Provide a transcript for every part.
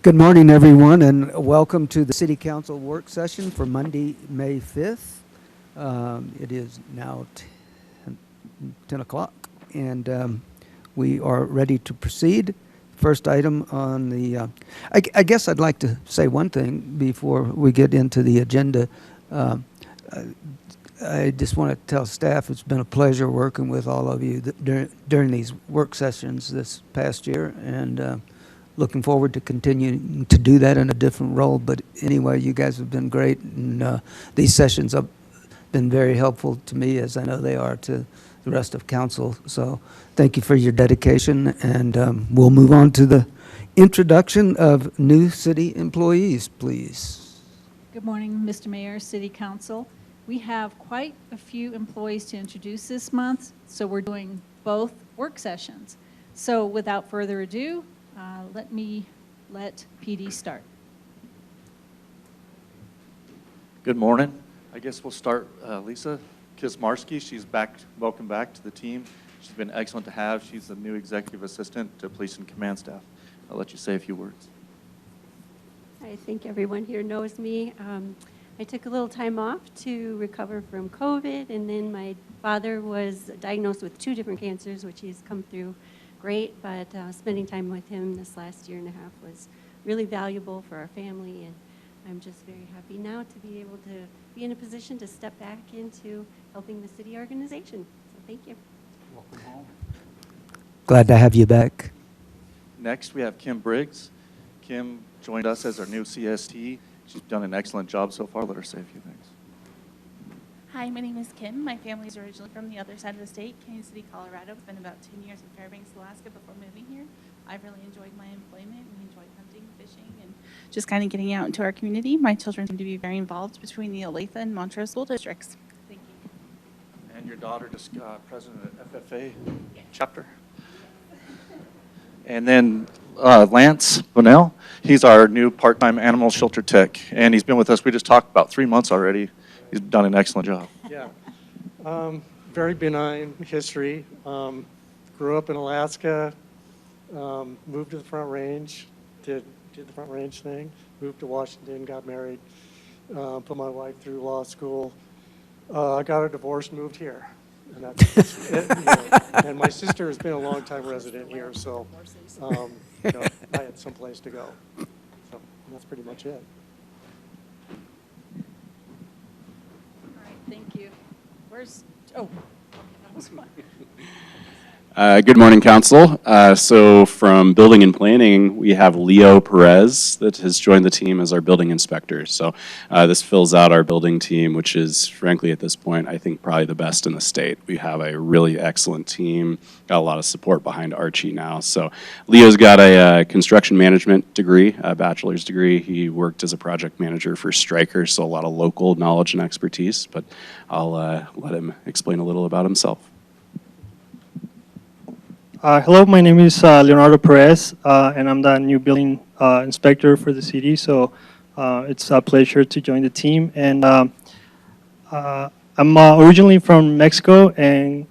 Good morning, everyone, and welcome to the City Council work session for Monday, May 5th. It is now 10 o'clock, and we are ready to proceed. First item on the, I guess I'd like to say one thing before we get into the agenda. I just want to tell staff it's been a pleasure working with all of you during these work sessions this past year, and looking forward to continuing to do that in a different role. But anyway, you guys have been great, and these sessions have been very helpful to me, as I know they are to the rest of council. So thank you for your dedication, and we'll move on to the introduction of new city employees, please. Good morning, Mr. Mayor, City Council. We have quite a few employees to introduce this month, so we're doing both work sessions. So without further ado, let PD start. Good morning. I guess we'll start Lisa Kismarski. She's back. Welcome back to the team. She's been excellent to have. She's the new executive assistant to police and command staff. I'll let you say a few words. I think everyone here knows me. I took a little time off to recover from COVID, and then my father was diagnosed with 2 different cancers, which he's come through great, but spending time with him this last year and a half was really valuable for our family, and I'm just very happy now to be able to be in a position to step back into helping the city organization. So thank you. Welcome home. Glad to have you back. Next, we have Kim Briggs. Kim joined us as our new CST. She's done an excellent job so far. Let her say a few things. Hi, my name is Kim. My family is originally from the other side of the state, Kansas City, Colorado. I've been about 10 years in Fairbanks, Alaska before moving here. I've really enjoyed my employment. We enjoyed hunting, fishing, and just kind of getting out into our community. My children seem to be very involved between the Olathe and Montrose school districts. Thank you. And your daughter, just president of FFA chapter. And then Lance Bonnell. He's our new part-time animal shelter tech, and he's been with us. We just talked about 3 months already. He's done an excellent job. Yeah, very benign history. Grew up in Alaska, moved to the Front Range, did the Front Range thing, moved to Washington, got married, put my wife through law school, got a divorce, moved here. And that's it, you know. And my sister has been a long-time resident here, so you know, I had some place to go. So that's pretty much it. All right, thank you. That was fun. Good morning, Council. So from Building and Planning, we have Leo Perez that has joined the team as our building inspector. So this fills out our building team, which is, frankly, at this point, I think probably the best in the state. We have a really excellent team, got a lot of support behind Archie now. So Leo's got a construction management degree, a bachelor's degree. He worked as a project manager for Stryker, so a lot of local knowledge and expertise, but I'll let him explain a little about himself. Hello, my name is Leonardo Perez, and I'm the new building inspector for the city. So it's a pleasure to join the team. And I'm originally from Mexico, and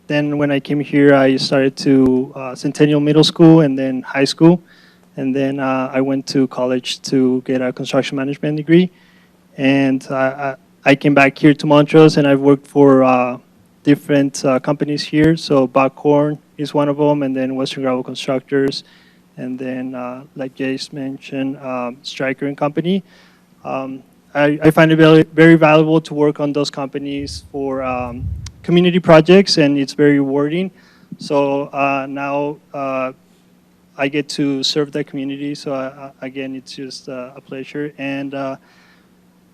then when I came here, I started to Centennial Middle School and then high school. And then I went to college to get a construction management degree. And I came back here to Montrose, and I've worked for different companies here. So Buckhorn is one of them, and then Western Gravel Constructors, and then like Jace mentioned, Stryker and Company. I find it very, very valuable to work on those companies for community projects, and it's very rewarding. So now I get to serve the community. So again, it's just a pleasure. And I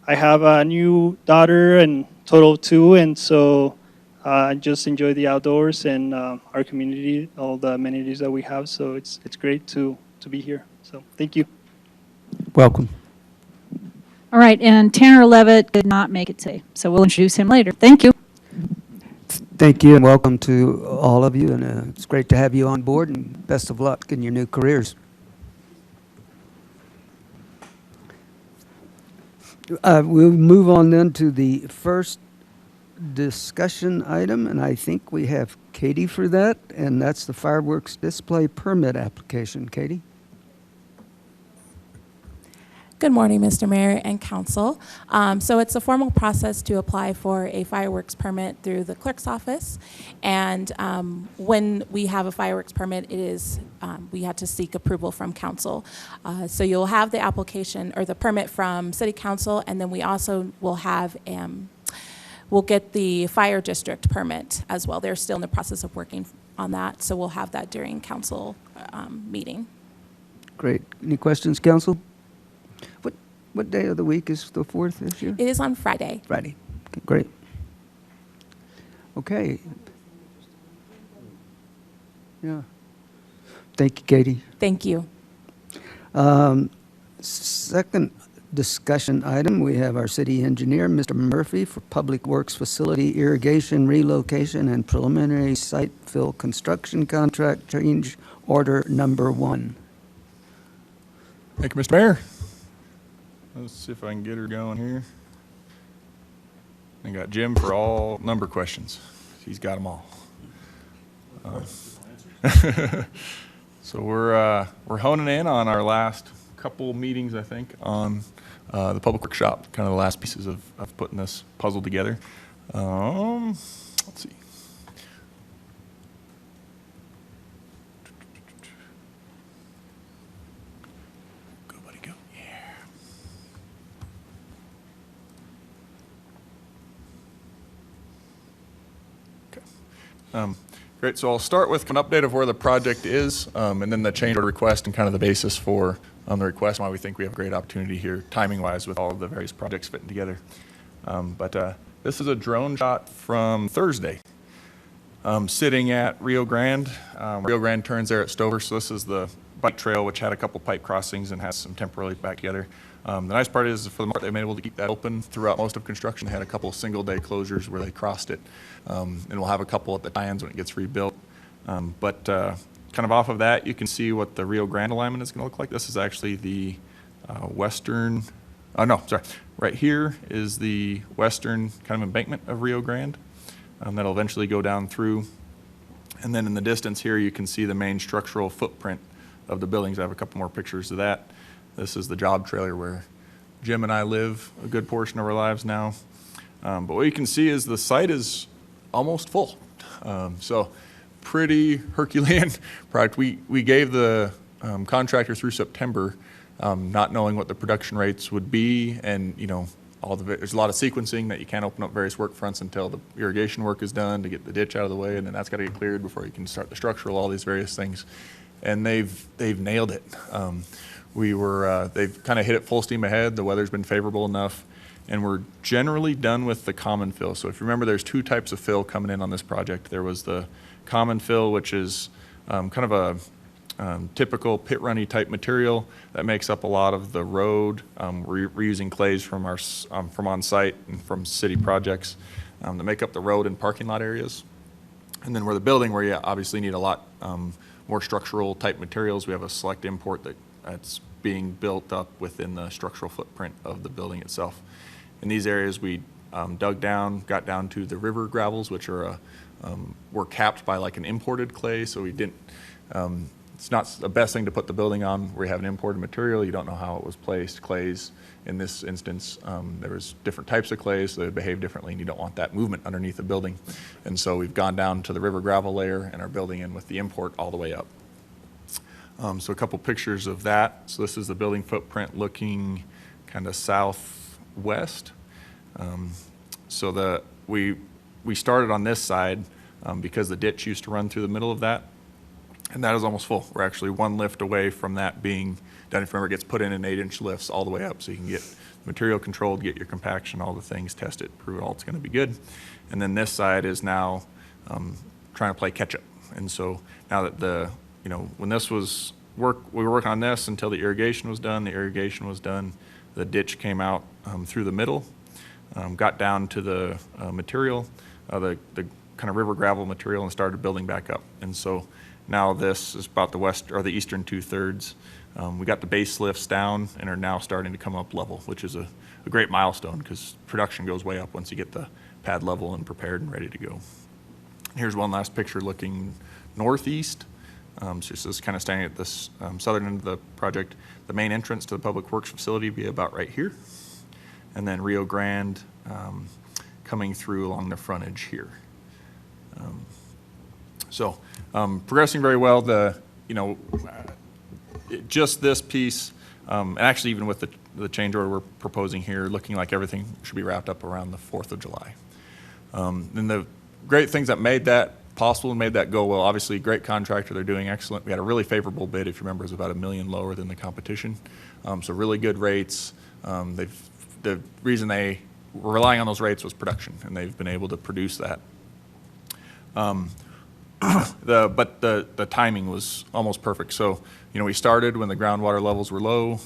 have a new daughter, and total of 2, and so I just enjoy the outdoors and our community, all the amenities that we have. So it's great to be here. So thank you. Welcome. All right, and Tanner Levitt did not make it today, so we'll introduce him later. Thank you. Thank you, and welcome to all of you, and it's great to have you on board, and best of luck in your new careers. We'll move on then to the first discussion item, and I think we have Katie for that, and that's the fireworks display permit application. Katie? Good morning, Mr. Mayor and Council. So it's a formal process to apply for a fireworks permit through the clerk's office. And when we have a fireworks permit, it is, we had to seek approval from council. So you'll have the application or the permit from City Council, and then we also will have, we'll get the fire district permit as well. They're still in the process of working on that, so we'll have that during council meeting. Great. Any questions, council? What day of the week is the 4th this year? It is on Friday. Friday. Okay, great. Okay. Yeah. Thank you, Katie. Thank you. Second discussion item, we have our city engineer, Mr. Murphy, for Public Works Facility Irrigation Relocation and Preliminary Site Fill Construction Contract Change Order Number 1. Thank you, Mr. Mayor. Let's see if I can get her going here. I got Jim for all number questions. He's got them all. So we're honing in on our last couple meetings, I think, on the public workshop, kind of the last pieces of putting this puzzle together. Let's see. Go, buddy, go. Yeah. Okay. Great, so I'll start with an update of where the project is, and then the change order request and kind of the basis for the request, and why we think we have a great opportunity here, timing-wise, with all of the various projects fitting together. But this is a drone shot from Thursday, sitting at Rio Grande. Rio Grande turns there at Stover, so this is the bike trail, which had a couple pipe crossings and has some temporarily back together. The nice part is, for the most part, they've been able to keep that open throughout most of construction. They had a couple of single-day closures where they crossed it, and we'll have a couple at the tie-ins when it gets rebuilt. But kind of off of that, you can see what the Rio Grande alignment is going to look like. This is actually the western, right here is the western kind of embankment of Rio Grande. That'll eventually go down through. And then in the distance here, you can see the main structural footprint of the buildings. I have a couple more pictures of that. This is the job trailer where Jim and I live a good portion of our lives now. But what you can see is the site is almost full. So pretty Herculean project. We gave the contractor through September, not knowing what the production rates would be, and there's a lot of sequencing that you can't open up various work fronts until the irrigation work is done to get the ditch out of the way, and then that's got to get cleared before you can start the structural, all these various things. And they've nailed it. They've kind of hit it full steam ahead. The weather's been favorable enough, and we're generally done with the common fill. So if you remember, there's two types of fill coming in on this project. There was the common fill, which is kind of a typical pit runny type material that makes up a lot of the road. We're using clays from on site and from city projects that make up the road and parking lot areas. And then where the building, where you obviously need a lot more structural type materials, we have a select import that's being built up within the structural footprint of the building itself. In these areas, we dug down, got down to the river gravels, which are were capped by like an imported clay, so we didn't. It's not the best thing to put the building on where you have an imported material. You don't know how it was placed. Clays, in this instance, there was different types of clays, so they behave differently, and you don't want that movement underneath the building. And so we've gone down to the river gravel layer and are building in with the import all the way up. So a couple pictures of that. So this is the building footprint looking kind of southwest. So we started on this side because the ditch used to run through the middle of that, and that is almost full. We're actually one lift away from that being done. If you remember, it gets put in 8-inch lifts all the way up, so you can get material controlled, get your compaction, all the things, test it, prove it all it's going to be good. And then this side is now trying to play catch up. And so now that when this was we were working on this until the irrigation was done. The irrigation was done. The ditch came out through the middle, got down to the material, the kind of river gravel material, and started building back up. And so now this is about the west or the eastern 2/3. We got the base lifts down and are now starting to come up level, which is a great milestone because production goes way up once you get the pad level and prepared and ready to go. Here's one last picture looking northeast. So this is kind of standing at this southern end of the project. The main entrance to the Public Works facility would be about right here. And then Rio Grande coming through along the frontage here. Progressing very well. Just this piece, and actually even with the change order we're proposing here, looking like everything should be wrapped up around the 4th of July. And the great things that made that possible and made that go well, obviously great contractor, they're doing excellent. We had a really favorable bid, if you remember, it was about $1 million lower than the competition. So really good rates. The reason they were relying on those rates was production, and they've been able to produce that. But the timing was almost perfect. So, we started when the groundwater levels were low,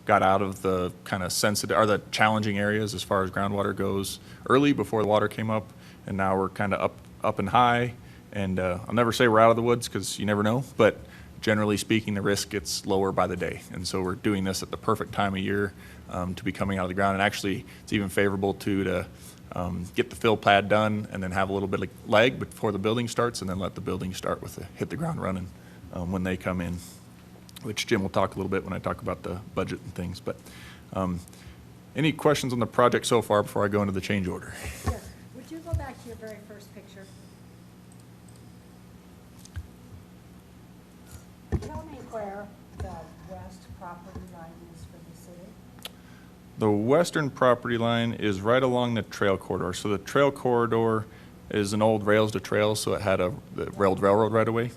got out of the kind of sensitive, or the challenging areas as far as groundwater goes early before the water came up, and now we're kind of up and high. And I'll never say we're out of the woods because you never know, but generally speaking, the risk gets lower by the day. And so we're doing this at the perfect time of year to be coming out of the ground. And actually, it's even favorable to get the fill pad done and then have a little bit of lag before the building starts, and then let the building start with hit the ground running when they come in, which Jim will talk a little bit when I talk about the budget and things. But any questions on the project so far before I go into the change order? Yes. Would you go back to your very first picture? Tell me where the west property line is for the city. The western property line is right along the trail corridor. So the trail corridor is an old rails to trails, so it had the railroad right away.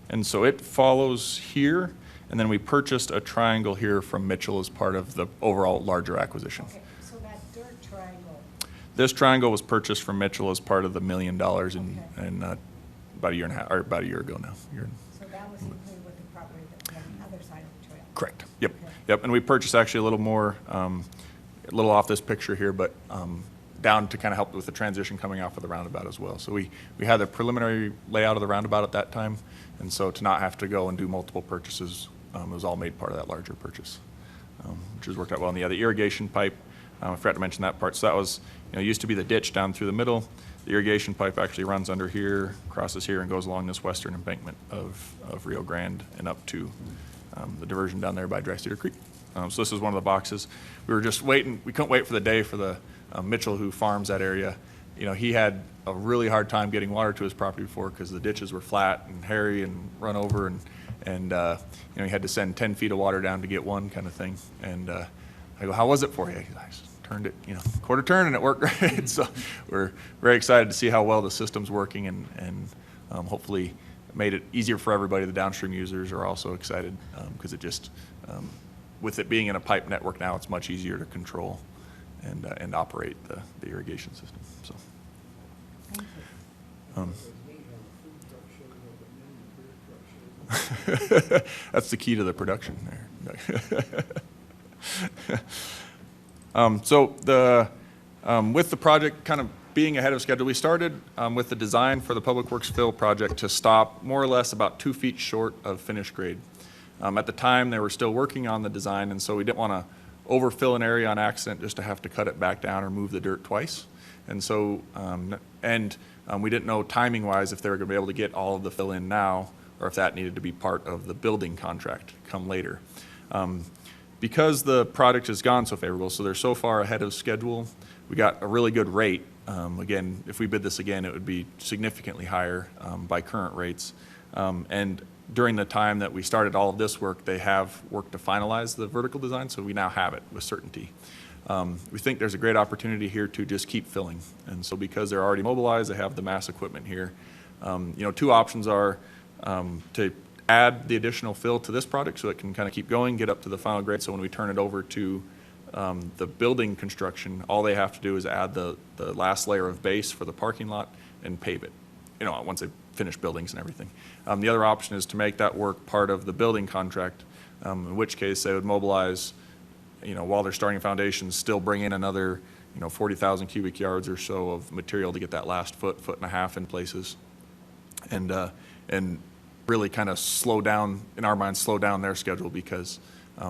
And so it follows here, and then we purchased a triangle here from Mitchell as part of the overall larger acquisition. Okay, so that dirt triangle. This triangle was purchased from Mitchell as part of the $1 million in about a year and a half, or about a year ago now. So that was included with the property that's on the other side of the trail. Correct. Yep. Okay. Yep. And we purchased actually a little more, a little off this picture here, but down to kind of help with the transition coming off of the roundabout as well. So we had the preliminary layout of the roundabout at that time, and so to not have to go and do multiple purchases, it was all made part of that larger purchase, which has worked out well. And the irrigation pipe, I forgot to mention that part. So that was, used to be the ditch down through the middle. The irrigation pipe actually runs under here, crosses here, and goes along this western embankment of Rio Grande and up to the diversion down there by Dry Cedar Creek. So this is one of the boxes. We were just waiting. We couldn't wait for the day for the Mitchell, who farms that area. He had a really hard time getting water to his property before because the ditches were flat and hairy and run over, and he had to send 10 feet of water down to get one kind of thing. And I go, how was it for you? I turned it, quarter turn, and it worked great. So we're very excited to see how well the system's working, and hopefully made it easier for everybody. The downstream users are also excited because it just, with it being in a pipe network now, it's much easier to control and operate the irrigation system. So. That's the key to the production there. With the project kind of being ahead of schedule, we started with the design for the Public Works fill project to stop more or less about 2 feet short of finished grade. At the time, they were still working on the design, and so we didn't want to overfill an area on accident just to have to cut it back down or move the dirt twice. And so, we didn't know timing-wise if they were going to be able to get all of the fill in now, or if that needed to be part of the building contract come later. Because the product has gone so favorable, so they're so far ahead of schedule, we got a really good rate. Again, if we bid this again, it would be significantly higher by current rates. And during the time that we started all of this work, they have worked to finalize the vertical design, so we now have it with certainty. We think there's a great opportunity here to just keep filling. And so because they're already mobilized, they have the mass equipment here. 2 options are to add the additional fill to this product so it can kind of keep going, get up to the final grade. So when we turn it over to the building construction, all they have to do is add the last layer of base for the parking lot and pave it, once they finish buildings and everything. The other option is to make that work part of the building contract, in which case they would mobilize, while they're starting foundations, still bring in another, 40,000 cubic yards or so of material to get that last foot and a half in places. And really kind of slow down, in our minds, slow down their schedule, because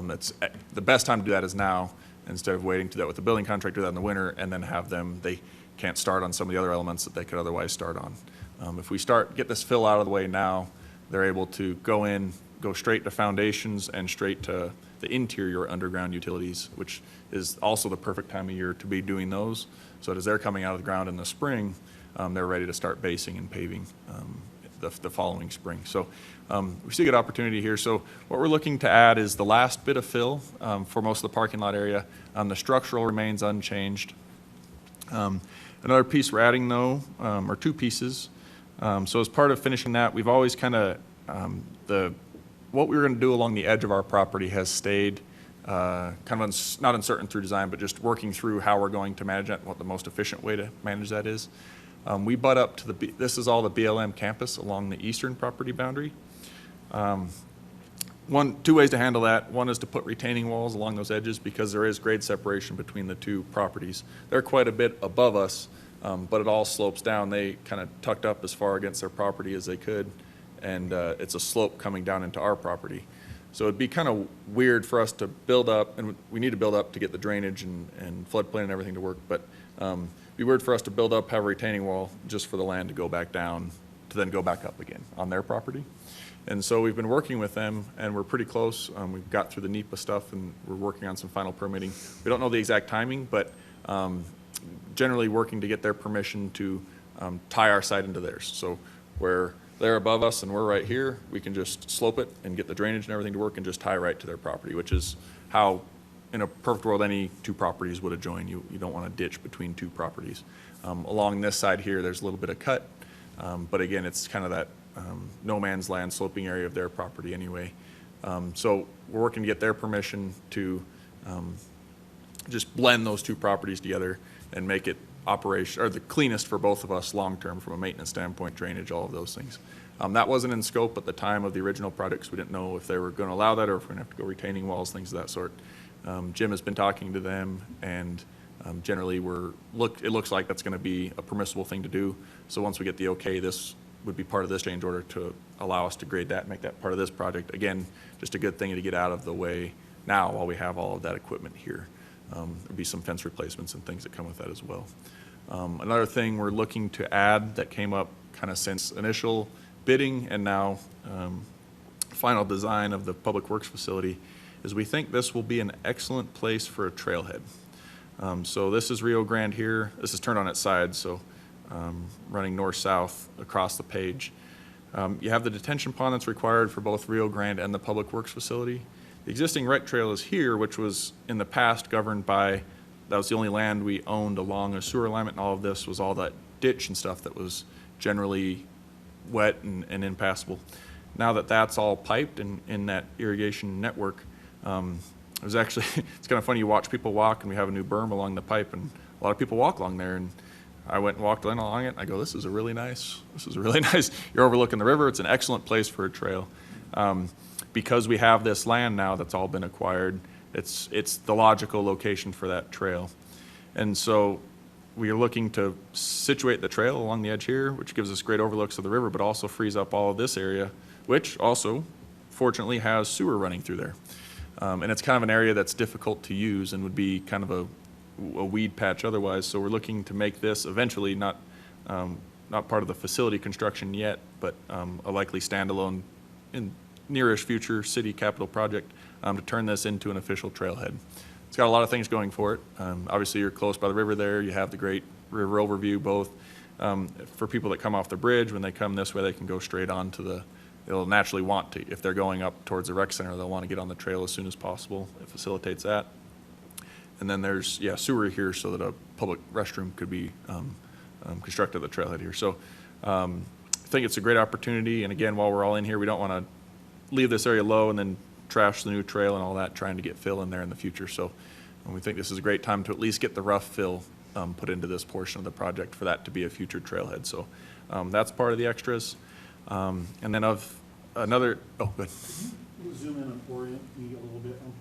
that's the best time to do that is now, instead of waiting to do that with the building contract, do that in the winter, and then have them, they can't start on some of the other elements that they could otherwise start on. If we get this fill out of the way now, they're able to go straight to foundations and straight to the interior underground utilities, which is also the perfect time of year to be doing those. So as they're coming out of the ground in the spring, they're ready to start basing and paving the following spring. So we see a good opportunity here. So what we're looking to add is the last bit of fill for most of the parking lot area. The structural remains unchanged. Another piece we're adding, though, or two pieces. So as part of finishing that, we've always kind of, what we were going to do along the edge of our property has stayed kind of not uncertain through design, but just working through how we're going to manage that and what the most efficient way to manage that is. We butt up to this is all the BLM campus along the eastern property boundary. Two ways to handle that. One is to put retaining walls along those edges because there is grade separation between the two properties. They're quite a bit above us, but it all slopes down. They kind of tucked up as far against their property as they could, and it's a slope coming down into our property. So it'd be kind of weird for us to build up, and we need to build up to get the drainage and floodplain and everything to work, but it'd be weird for us to build up, have a retaining wall just for the land to go back down, to then go back up again on their property. And so we've been working with them, and we're pretty close. We've got through the NEPA stuff, and we're working on some final permitting. We don't know the exact timing, but generally working to get their permission to tie our site into theirs. So where they're above us and we're right here, we can just slope it and get the drainage and everything to work and just tie right to their property, which is how, in a perfect world, any two properties would adjoin. You don't want to ditch between two properties. Along this side here, there's a little bit of cut, but again, it's kind of that no man's land sloping area of their property anyway. So we're working to get their permission to just blend those two properties together and make it the cleanest for both of us long-term from a maintenance standpoint, drainage, all of those things. That wasn't in scope at the time of the original projects. We didn't know if they were going to allow that or if we're going to have to go retaining walls, things of that sort. Jim has been talking to them, and generally it looks like that's going to be a permissible thing to do. So once we get the okay, this would be part of this change order to allow us to grade that and make that part of this project. Again, just a good thing to get out of the way now while we have all of that equipment here. There'll be some fence replacements and things that come with that as well. Another thing we're looking to add that came up kind of since initial bidding and now final design of the Public Works facility is we think this will be an excellent place for a trailhead. So this is Rio Grande here. This is turned on its side, so running north-south across the page. You have the detention pond that's required for both Rio Grande and the Public Works facility. The existing rec trail is here, which was in the past governed by, that was the only land we owned along a sewer alignment, and all of this was all that ditch and stuff that was generally wet and impassable. Now that that's all piped and in that irrigation network, it was actually, it's kind of funny, you watch people walk, and we have a new berm along the pipe, and a lot of people walk along there, and I went and walked in along it, and I go, this is a really nice, you're overlooking the river, it's an excellent place for a trail. Because we have this land now that's all been acquired, it's the logical location for that trail. And so we are looking to situate the trail along the edge here, which gives us great overlooks of the river, but also frees up all of this area, which also, fortunately, has sewer running through there. And it's kind of an area that's difficult to use and would be kind of a weed patch otherwise. So we're looking to make this eventually not part of the facility construction yet, but a likely standalone in nearish future city capital project to turn this into an official trailhead. It's got a lot of things going for it. Obviously, you're close by the river there. You have the great river overview, both for people that come off the bridge. When they come this way, they can go straight on to they'll naturally want to. If they're going up towards the rec center, they'll want to get on the trail as soon as possible. It facilitates that. And then there's, sewer here so that a public restroom could be constructed at the trailhead here. So I think it's a great opportunity. And again, while we're all in here, we don't want to leave this area low and then trash the new trail and all that, trying to get fill in there in the future. So we think this is a great time to at least get the rough fill put into this portion of the project for that to be a future trailhead. So that's part of the extras. And then of another, oh, good. Can you zoom in and orient me a little bit? I'm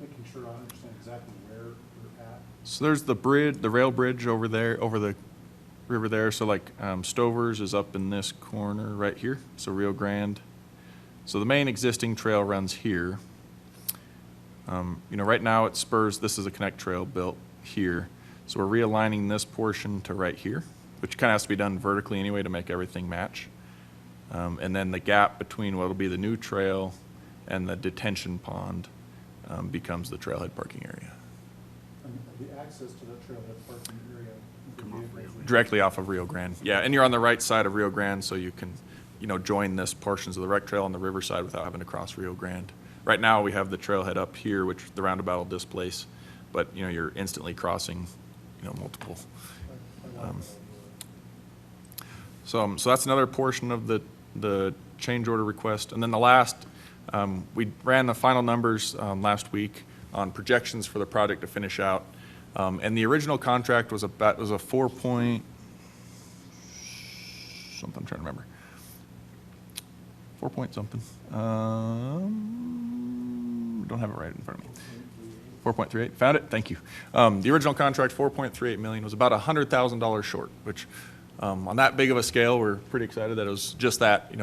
making sure I understand exactly where we're at. So there's the bridge, the rail bridge over there, over the river there. So like Stover's is up in this corner right here. So Rio Grande. So the main existing trail runs here. Right now it spurs, this is a connect trail built here. So we're realigning this portion to right here, which kind of has to be done vertically anyway to make everything match. And then the gap between what will be the new trail and the detention pond becomes the trailhead parking area. And the access to that trailhead parking area. Directly off of Rio Grande. Yeah, and you're on the right side of Rio Grande, so you can, join this portions of the rec trail on the riverside without having to cross Rio Grande. Right now, we have the trailhead up here, which the roundabout will displace, but, you're instantly crossing, multiple. So that's another portion of the change order request. And then the last, we ran the final numbers last week on projections for the project to finish out. And the original contract was a 4 point something, I'm trying to remember. 4 point something. Don't have it right in front of me. 4.38, found it, thank you. The original contract, 4.38 million, was about $100,000 short, which on that big of a scale, we're pretty excited that it was just that.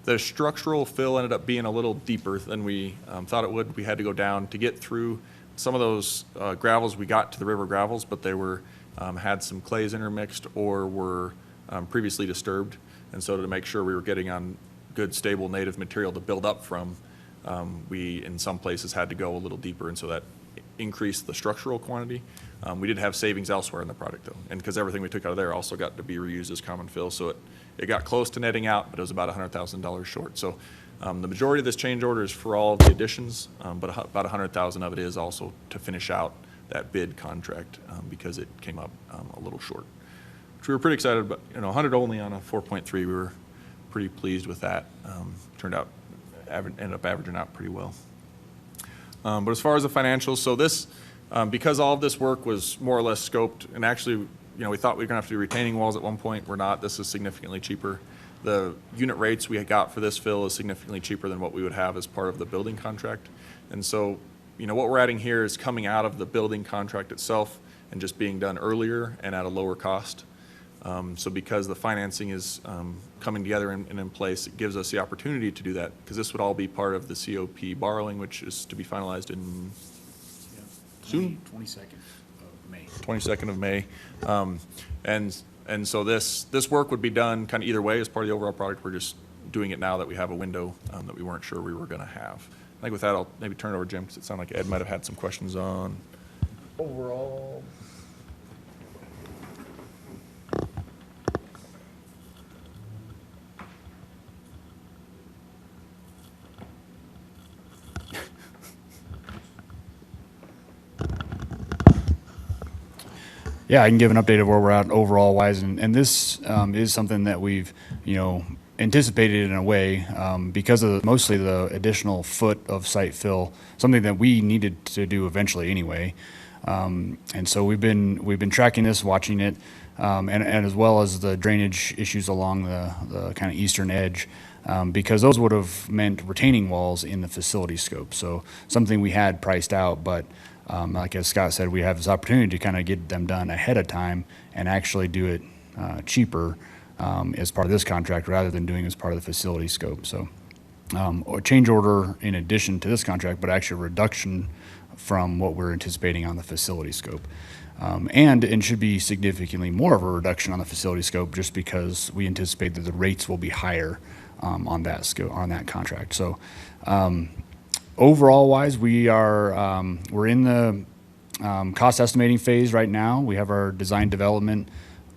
The structural fill ended up being a little deeper than we thought it would. We had to go down to get through some of those gravels. We got to the river gravels, but they were had some clays intermixed or were previously disturbed. And so to make sure we were getting on good, stable, native material to build up from, we, in some places, had to go a little deeper, and so that increased the structural quantity. We did have savings elsewhere in the product, though, and because everything we took out of there also got to be reused as common fill, so it got close to netting out, but it was about $100,000 short. So the majority of this change order is for all of the additions, but about $100,000 of it is also to finish out that bid contract because it came up a little short, which we were pretty excited about. 100 only on a 4.3, we were pretty pleased with that. Turned out, ended up averaging out pretty well. But as far as the financials, so this, because all of this work was more or less scoped, and actually, we thought we were going to have to do retaining walls at one point. We're not. This is significantly cheaper. The unit rates we got for this fill is significantly cheaper than what we would have as part of the building contract. And so, what we're adding here is coming out of the building contract itself and just being done earlier and at a lower cost. So because the financing is coming together and in place, it gives us the opportunity to do that, because this would all be part of the COP borrowing, which is to be finalized in soon? 22nd of May. 22nd of May. And so this work would be done kind of either way as part of the overall project. We're just doing it now that we have a window that we weren't sure we were going to have. I think with that, I'll maybe turn it over to Jim, because it sounded like Ed might have had some questions on overall. Yeah, I can give an update of where we're at overall wise, and this is something that we've, anticipated in a way because of mostly the additional foot of site fill, something that we needed to do eventually anyway. And so we've been tracking this, watching it, and as well as the drainage issues along the kind of eastern edge, because those would have meant retaining walls in the facility scope. So something we had priced out, but like as Scott said, we have this opportunity to kind of get them done ahead of time and actually do it cheaper as part of this contract rather than doing it as part of the facility scope. So a change order in addition to this contract, but actually a reduction from what we're anticipating on the facility scope. And it should be significantly more of a reduction on the facility scope just because we anticipate that the rates will be higher on that scope, on that contract. So overall wise, we're in the cost estimating phase right now. We have our design development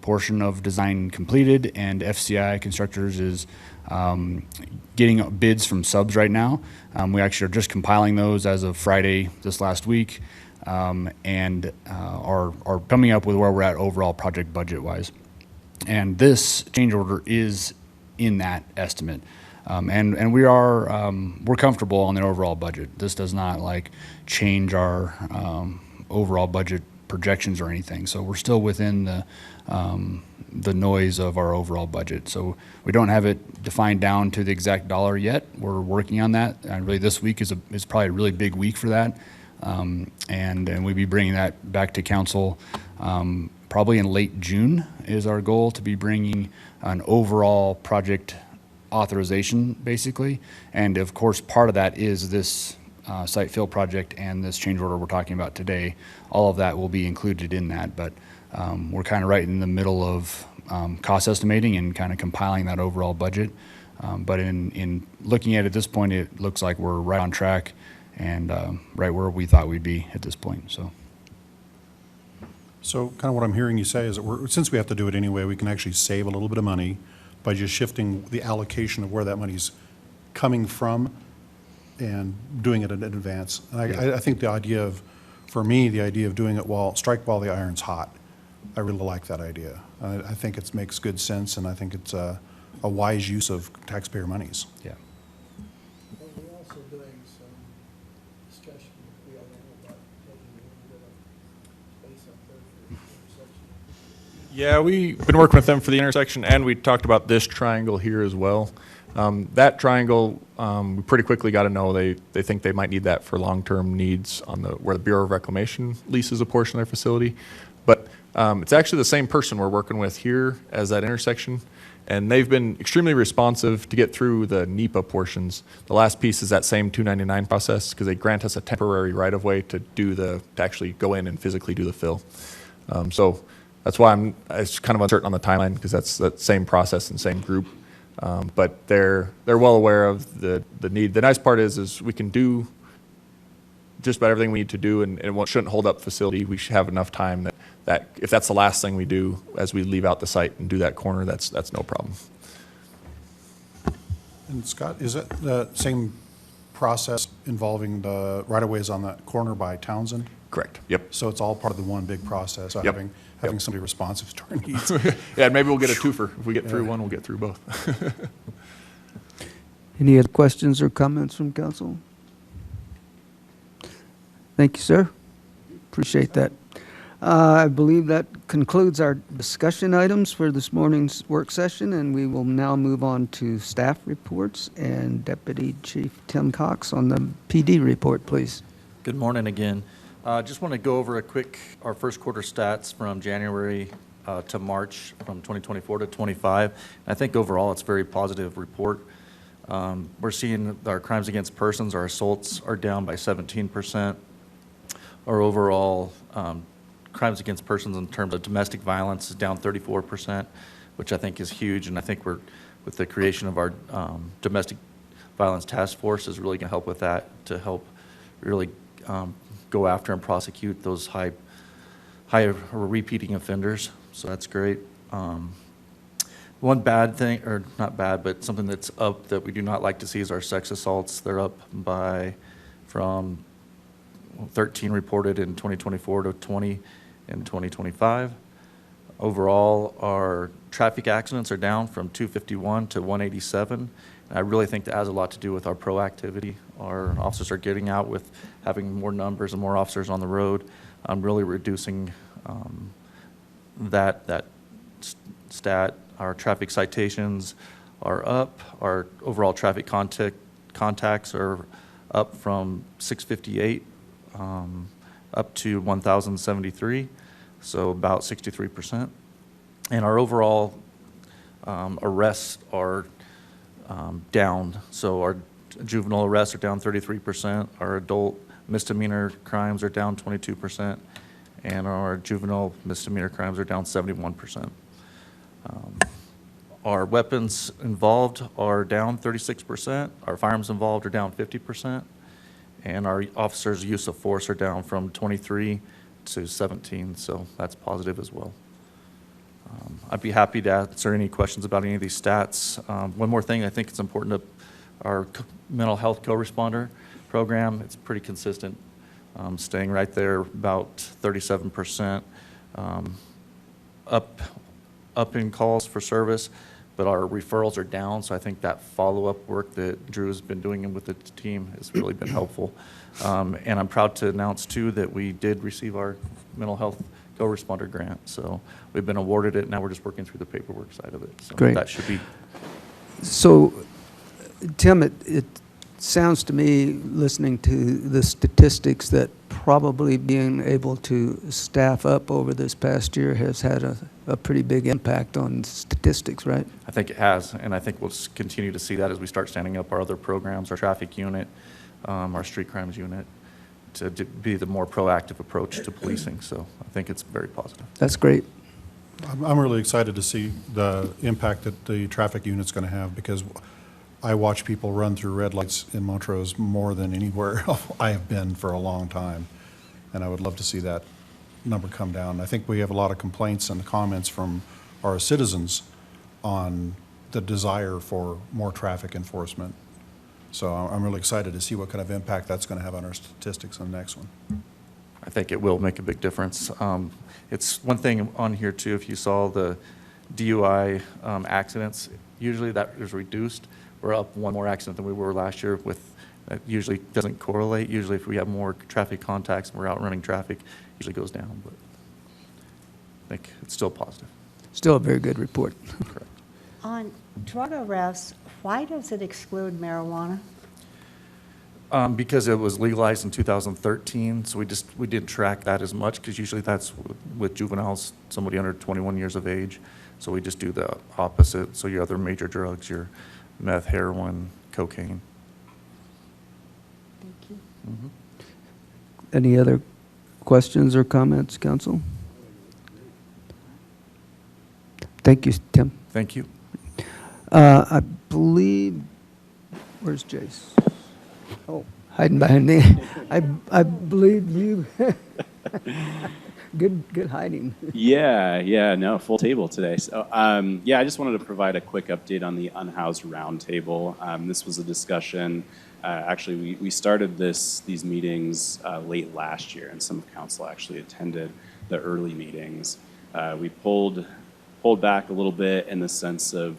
portion of design completed, and FCI Constructors is getting bids from subs right now. We actually are just compiling those as of Friday this last week, and are coming up with where we're at overall project budget wise. And this change order is in that estimate. And we're comfortable on the overall budget. This does not change our overall budget projections or anything. So we're still within the noise of our overall budget. So we don't have it defined down to the exact dollar yet. We're working on that. And really this week is probably a really big week for that. And we'll be bringing that back to council probably in late June is our goal, to be bringing an overall project authorization basically. And of course part of that is this site fill project and this change order we're talking about today. All of that will be included in that, but we're kind of right in the middle of cost estimating and kind of compiling that overall budget. But in looking at it at this point, it looks like we're right on track and right where we thought we'd be at this point. So kind of what I'm hearing you say is that since we have to do it anyway, we can actually save a little bit of money by just shifting the allocation of where that money's coming from and doing it in advance. And I think the idea of, for me, the idea of doing it strike while the iron's hot, I really like that idea. I think it makes good sense, and I think it's a wise use of taxpayer monies. Yeah. Well, we're also doing some discussion with the other about taking a little bit of space up there for the intersection. Yeah, we've been working with them for the intersection, and we talked about this triangle here as well. That triangle, we pretty quickly got to know they think they might need that for long-term needs on where the Bureau of Reclamation leases a portion of their facility. But it's actually the same person we're working with here as that intersection, and they've been extremely responsive to get through the NEPA portions. The last piece is that same 299 process, because they grant us a temporary right-of-way to actually go in and physically do the fill. So that's why it's kind of uncertain on the timeline, because that's that same process and same group. But they're well aware of the need. The nice part is we can do just about everything we need to do, and it shouldn't hold up facility. We should have enough time that if that's the last thing we do as we leave out the site and do that corner, that's no problem. And Scott, is it the same process involving the right-of-ways on that corner by Townsend? Correct. Yep. So it's all part of the one big process, so Yep. having somebody responsive to our needs. Yeah, maybe we'll get a twofer. If we get through one, we'll get through both. Any other questions or comments from council? Thank you, sir. Appreciate that. I believe that concludes our discussion items for this morning's work session, and we will now move on to staff reports and Deputy Chief Tim Cox on the PD report, please. Good morning again. Just want to go over our first quarter stats from January to March from 2024 to 25. I think overall it's a very positive report. We're seeing our crimes against persons, our assaults are down by 17%. Our overall crimes against persons in terms of domestic violence is down 34%, which I think is huge. And I think with the creation of our domestic violence task force is really going to help with that, to help really go after and prosecute those high repeating offenders. So that's great. One bad thing, or not bad, but something that's up that we do not like to see is our sex assaults. They're up from 13 reported in 2024 to 20 in 2025. Overall, our traffic accidents are down from 251 to 187. And I really think that has a lot to do with our proactivity. Our officers are getting out with having more numbers and more officers on the road. Really reducing that stat. Our traffic citations are up. Our overall traffic contacts are up from 658 up to 1,073, so about 63%. And our overall arrests are down. So our juvenile arrests are down 33%. Our adult misdemeanor crimes are down 22%. And our juvenile misdemeanor crimes are down 71%. Our weapons involved are down 36%. Our firearms involved are down 50%. And our officers' use of force are down from 23 to 17, so that's positive as well. I'd be happy to answer any questions about any of these stats. One more thing, I think it's important our mental health co-responder program, it's pretty consistent, staying right there about 37%, up in calls for service, but our referrals are down, so I think that follow-up work that Drew has been doing with the team has really been helpful. And I'm proud to announce, too, that we did receive our mental health co-responder grant. So we've been awarded it. Now we're just working through the paperwork side of it. So Great. that should be. So, Tim, it sounds to me, listening to the statistics, that probably being able to staff up over this past year has had a pretty big impact on statistics, right? I think it has, and I think we'll continue to see that as we start standing up our other programs, our traffic unit, our street crimes unit, to be the more proactive approach to policing. So I think it's very positive. That's great. I'm really excited to see the impact that the traffic unit's going to have, because I watch people run through red lights in Montrose more than anywhere I have been for a long time, and I would love to see that number come down. I think we have a lot of complaints and comments from our citizens on the desire for more traffic enforcement. So I'm really excited to see what kind of impact that's going to have on our statistics on the next one. I think it will make a big difference. It's one thing on here too, if you saw the DUI accidents, usually that is reduced. We're up one more accident than we were last year with, that usually doesn't correlate. Usually if we have more traffic contacts and we're out running traffic, it usually goes down, but I think it's still positive. Still a very good report. Correct. On drug arrests, why does it exclude marijuana? Because it was legalized in 2013, so we didn't track that as much, because usually that's with juveniles, somebody under 21 years of age. So we just do the opposite. So your other major drugs, your meth, heroin, cocaine. Thank you. Mm-hmm. Any other questions or comments, council? Thank you, Tim. Thank you. I believe, where's Jace? Oh, hiding behind me. I believe you. Good hiding. Yeah, no, full table today. So, yeah, I just wanted to provide a quick update on the unhoused roundtable. This was a discussion. Actually, we started these meetings late last year, and some of council actually attended the early meetings. We pulled back a little bit in the sense of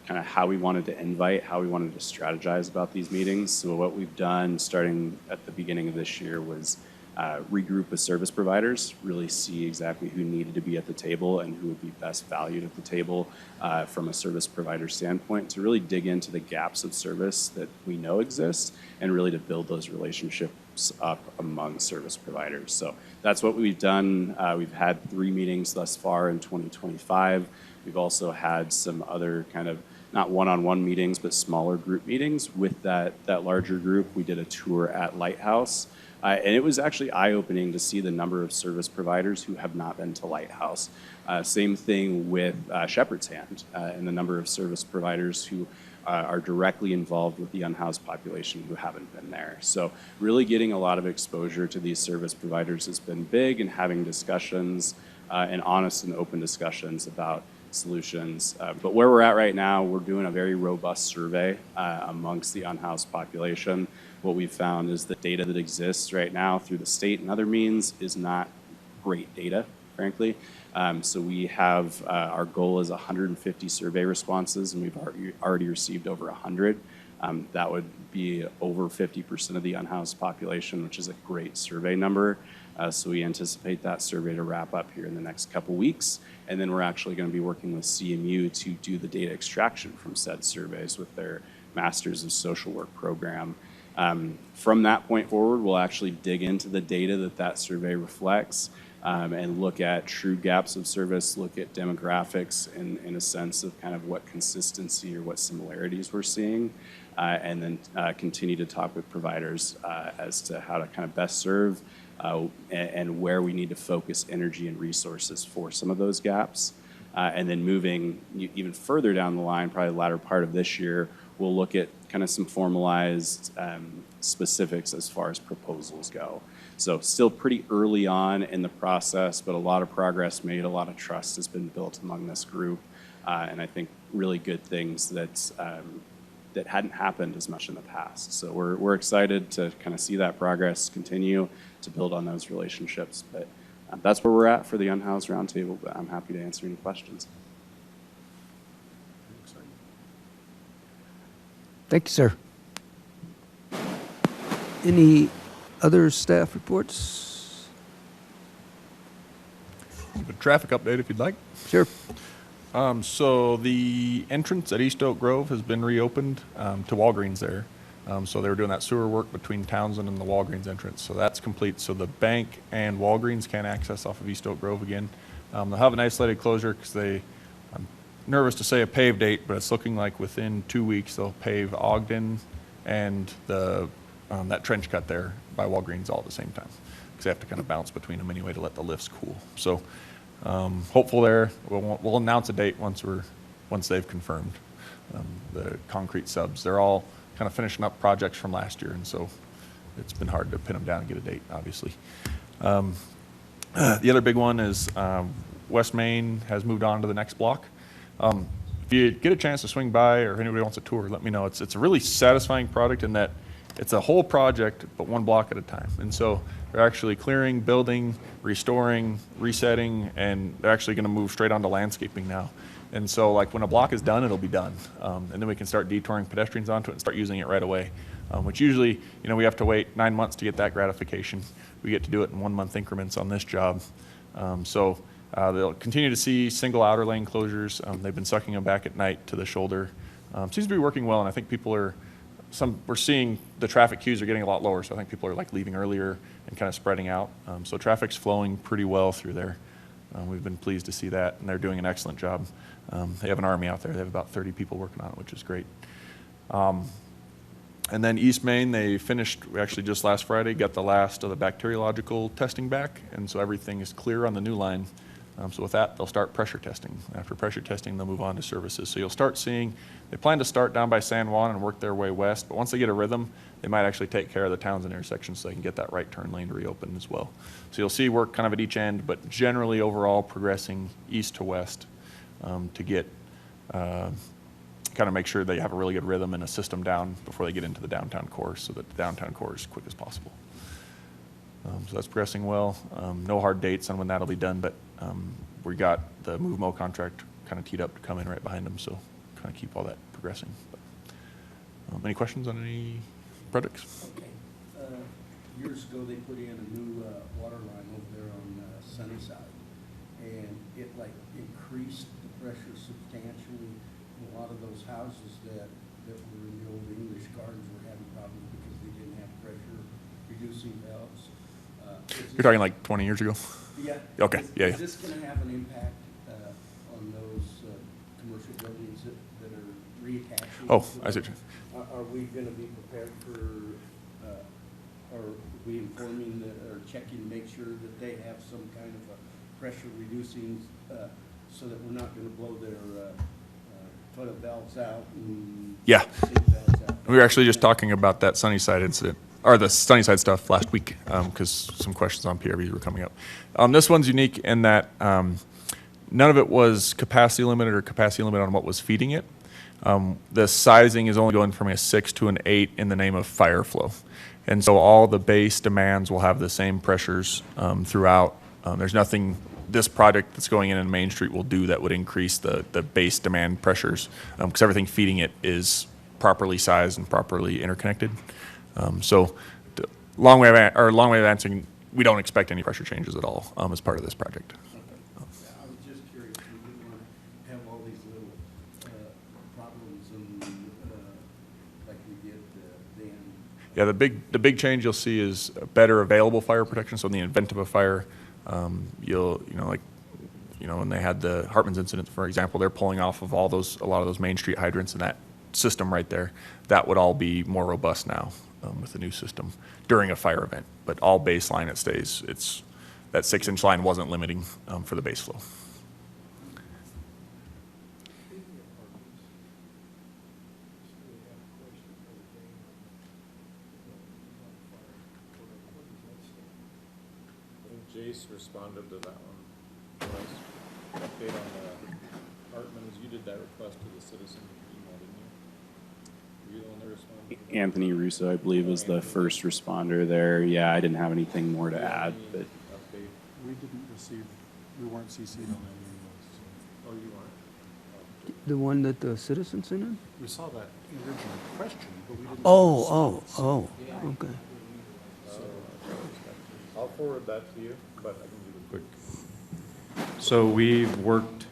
kind of how we wanted to invite, how we wanted to strategize about these meetings. So what we've done starting at the beginning of this year was regroup with service providers, really see exactly who needed to be at the table and who would be best valued at the table from a service provider standpoint, to really dig into the gaps of service that we know exist and really to build those relationships up among service providers. So that's what we've done. We've had 3 meetings thus far in 2025. We've also had some other kind of not one-on-one meetings, but smaller group meetings with that larger group. We did a tour at Lighthouse, and it was actually eye-opening to see the number of service providers who have not been to Lighthouse. Same thing with Shepherd's Hand, and the number of service providers who are directly involved with the unhoused population who haven't been there. So really getting a lot of exposure to these service providers has been big, and having discussions and honest and open discussions about solutions. But where we're at right now, we're doing a very robust survey amongst the unhoused population. What we've found is the data that exists right now through the state and other means is not great data, frankly. So we have, our goal is 150 survey responses, and we've already received over 100. That would be over 50% of the unhoused population, which is a great survey number. So we anticipate that survey to wrap up here in the next couple weeks. And then we're actually going to be working with CMU to do the data extraction from said surveys with their Masters of Social Work program. From that point forward, we'll actually dig into the data that survey reflects and look at true gaps of service, look at demographics in a sense of kind of what consistency or what similarities we're seeing, and then continue to talk with providers as to how to kind of best serve and where we need to focus energy and resources for some of those gaps. And then moving even further down the line, probably the latter part of this year, we'll look at kind of some formalized specifics as far as proposals go. So still pretty early on in the process, but a lot of progress made, a lot of trust has been built among this group, and I think really good things that hadn't happened as much in the past. So we're excited to kind of see that progress continue, to build on those relationships. But that's where we're at for the Unhoused Roundtable, but I'm happy to answer any questions. Thank you, sir. Any other staff reports? Give a traffic update if you'd like. Sure. So the entrance at East Oak Grove has been reopened to Walgreens there. So they were doing that sewer work between Townsend and the Walgreens entrance. So that's complete. So the bank and Walgreens can access off of East Oak Grove again. They'll have an isolated closure because I'm nervous to say a pave date, but it's looking like within 2 weeks they'll pave Ogden and that trench cut there by Walgreens all at the same time, because they have to kind of bounce between them anyway to let the lifts cool. So hopeful there. We'll announce a date once they've confirmed the concrete subs. They're all kind of finishing up projects from last year, and so it's been hard to pin them down and get a date, obviously. The other big one is West Main has moved on to the next block. If you get a chance to swing by, or if anybody wants a tour, let me know. It's a really satisfying product in that it's a whole project, but one block at a time. And so they're actually clearing, building, restoring, resetting, and they're actually going to move straight onto landscaping now. And so, like, when a block is done, it'll be done. And then we can start detouring pedestrians onto it and start using it right away, which usually, we have to wait 9 months to get that gratification. We get to do it in 1 month increments on this job. They'll continue to see single outer lane closures. They've been sucking them back at night to the shoulder. Seems to be working well, and I think we're seeing the traffic queues are getting a lot lower, so I think people are like leaving earlier and kind of spreading out. So traffic's flowing pretty well through there. We've been pleased to see that, and they're doing an excellent job. They have an army out there. They have about 30 people working on it, which is great. And then East Main, they finished, we actually just last Friday, got the last of the bacteriological testing back, and so everything is clear on the new line. So with that, they'll start pressure testing. After pressure testing, they'll move on to services. So you'll start seeing, they plan to start down by San Juan and work their way west, but once they get a rhythm, they might actually take care of the towns and intersections so they can get that right turn lane reopened as well. So you'll see work kind of at each end, but generally overall progressing east to west to get, kind of make sure they have a really good rhythm and a system down before they get into the downtown core so that the downtown core is as quick as possible. So that's progressing well. No hard dates on when that'll be done, but we got the MoveMo contract kind of teed up to come in right behind them, so kind of keep all that progressing. But, any questions on any projects? Okay. Years ago, they put in a new water line over there on Sunnyside, and it increased the pressure substantially. A lot of those houses that were in the old English gardens were having problems because they didn't have pressure reducing valves. You're talking like 20 years ago? Yeah. Okay, yeah. Is this going to have an impact on those commercial buildings that are reattaching? Oh, I see what you're saying. Are we going to be prepared for, are we informing or checking to make sure that they have some kind of a pressure reducing so that we're not going to blow their toilet valves out and Yeah. sink valves out? We were actually just talking about that Sunnyside incident, or the Sunnyside stuff last week, because some questions on PRVs were coming up. This one's unique in that none of it was capacity limited on what was feeding it. The sizing is only going from a 6 to an 8 in the name of fire flow. And so all the base demands will have the same pressures throughout. There's nothing this project that's going in Main Street will do that would increase the base demand pressures, because everything feeding it is properly sized and properly interconnected. Long way of answering, we don't expect any pressure changes at all as part of this project. I was just curious. We didn't want to have all these little problems and like we did then. Yeah, the big change you'll see is better available fire protection. So in the event of a fire, when they had the Hartman's incident, for example, they're pulling off of a lot of those Main Street hydrants, and that system right there, that would all be more robust now with the new system during a fire event. But all baseline, it stays. That 6-inch line wasn't limiting for the base flow. Jace responded to that one. Update on the Hartman's, you did that request to the citizen email, didn't you? Were you the one that responded? Anthony Russo, I believe, was the first responder there. Yeah, I didn't have anything more to add, but Update. We didn't receive, we weren't CC'd on any of those. Oh, you weren't? The one that the citizen sent in? We saw that original question, but we didn't. Okay. I'll forward that to you, but I can give a quick. So we've worked,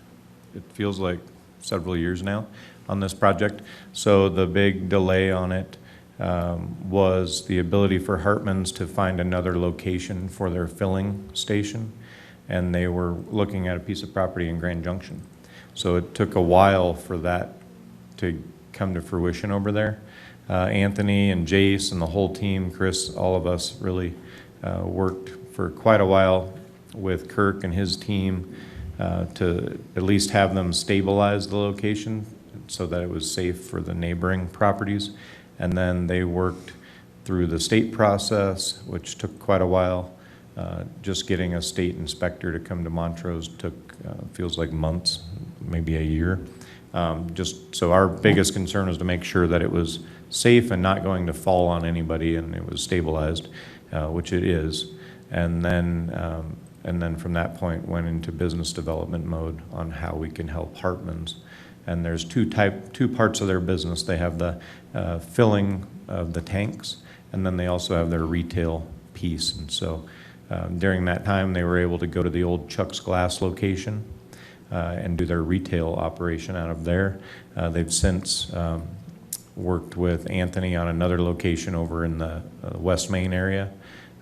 it feels like several years now on this project. So the big delay on it was the ability for Hartman's to find another location for their filling station. And they were looking at a piece of property in Grand Junction. So it took a while for that to come to fruition over there. Anthony and Jace and the whole team, Chris, all of us really worked for quite a while with Kirk and his team to at least have them stabilize the location so that it was safe for the neighboring properties. And then they worked through the state process, which took quite a while. Just getting a state inspector to come to Montrose took, feels like months, maybe a year. Just so our biggest concern was to make sure that it was safe and not going to fall on anybody, and it was stabilized, which it is. And then from that point went into business development mode on how we can help Hartman's. And there's two parts of their business. They have the filling of the tanks, and then they also have their retail piece. And so during that time, they were able to go to the old Chuck's Glass location and do their retail operation out of there. They've since worked with Anthony on another location over in the West Main area,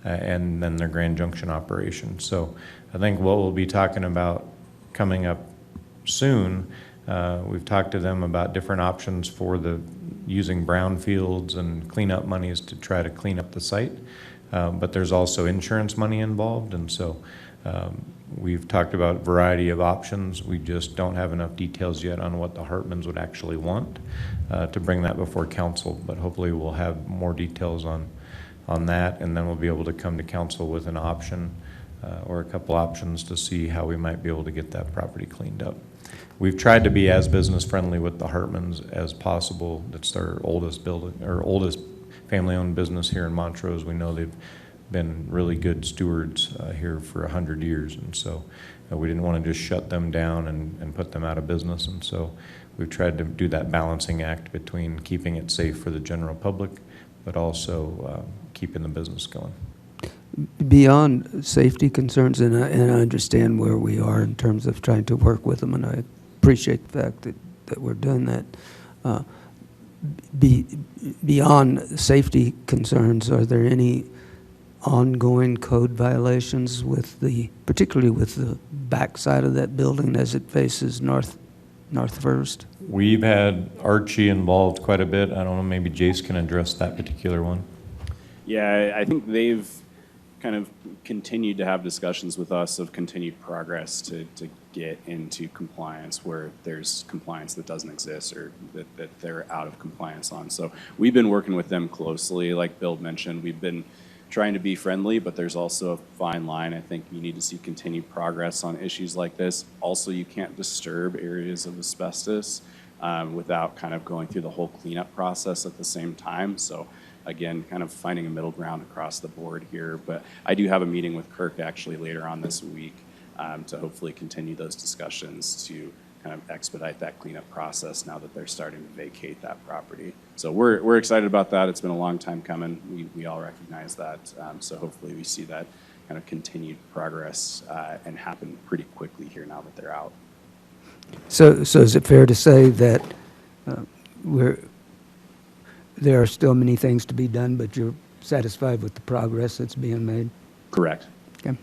and then their Grand Junction operation. So I think what we'll be talking about coming up soon, we've talked to them about different options for using brownfields and cleanup monies to try to clean up the site. But there's also insurance money involved, and so we've talked about a variety of options. We just don't have enough details yet on what the Hartmans would actually want to bring that before council, but hopefully we'll have more details on that, and then we'll be able to come to council with an option or a couple options to see how we might be able to get that property cleaned up. We've tried to be as business friendly with the Hartmans as possible. That's their oldest building, or oldest family-owned business here in Montrose. We know they've been really good stewards here for 100 years, and so we didn't want to just shut them down and put them out of business. And so we've tried to do that balancing act between keeping it safe for the general public, but also keeping the business going. Beyond safety concerns, and I understand where we are in terms of trying to work with them, and I appreciate the fact that we're doing that. Beyond safety concerns, are there any ongoing code violations particularly with the back side of that building as it faces North First? We've had Archie involved quite a bit. I don't know, maybe Jace can address that particular one. Yeah, I think they've kind of continued to have discussions with us of continued progress to get into compliance where there's compliance that doesn't exist or that they're out of compliance on. So we've been working with them closely. Like Bill mentioned, we've been trying to be friendly, but there's also a fine line. I think you need to see continued progress on issues like this. Also, you can't disturb areas of asbestos without kind of going through the whole cleanup process at the same time. So again, kind of finding a middle ground across the board here. But I do have a meeting with Kirk actually later on this week to hopefully continue those discussions to kind of expedite that cleanup process now that they're starting to vacate that property. So we're excited about that. It's been a long time coming. We all recognize that. So hopefully we see that kind of continued progress and happen pretty quickly here now that they're out. So is it fair to say that there are still many things to be done, but you're satisfied with the progress that's being made? Correct. Okay.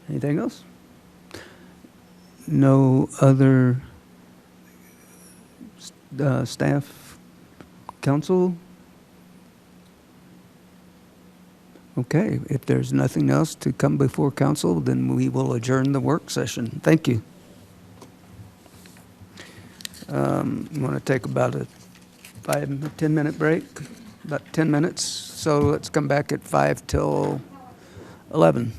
Anything else? No other staff, council? Okay, if there's nothing else to come before council, then we will adjourn the work session. Thank you. You want to take about a 10-minute break? About 10 minutes. So let's come back at 5 till 11.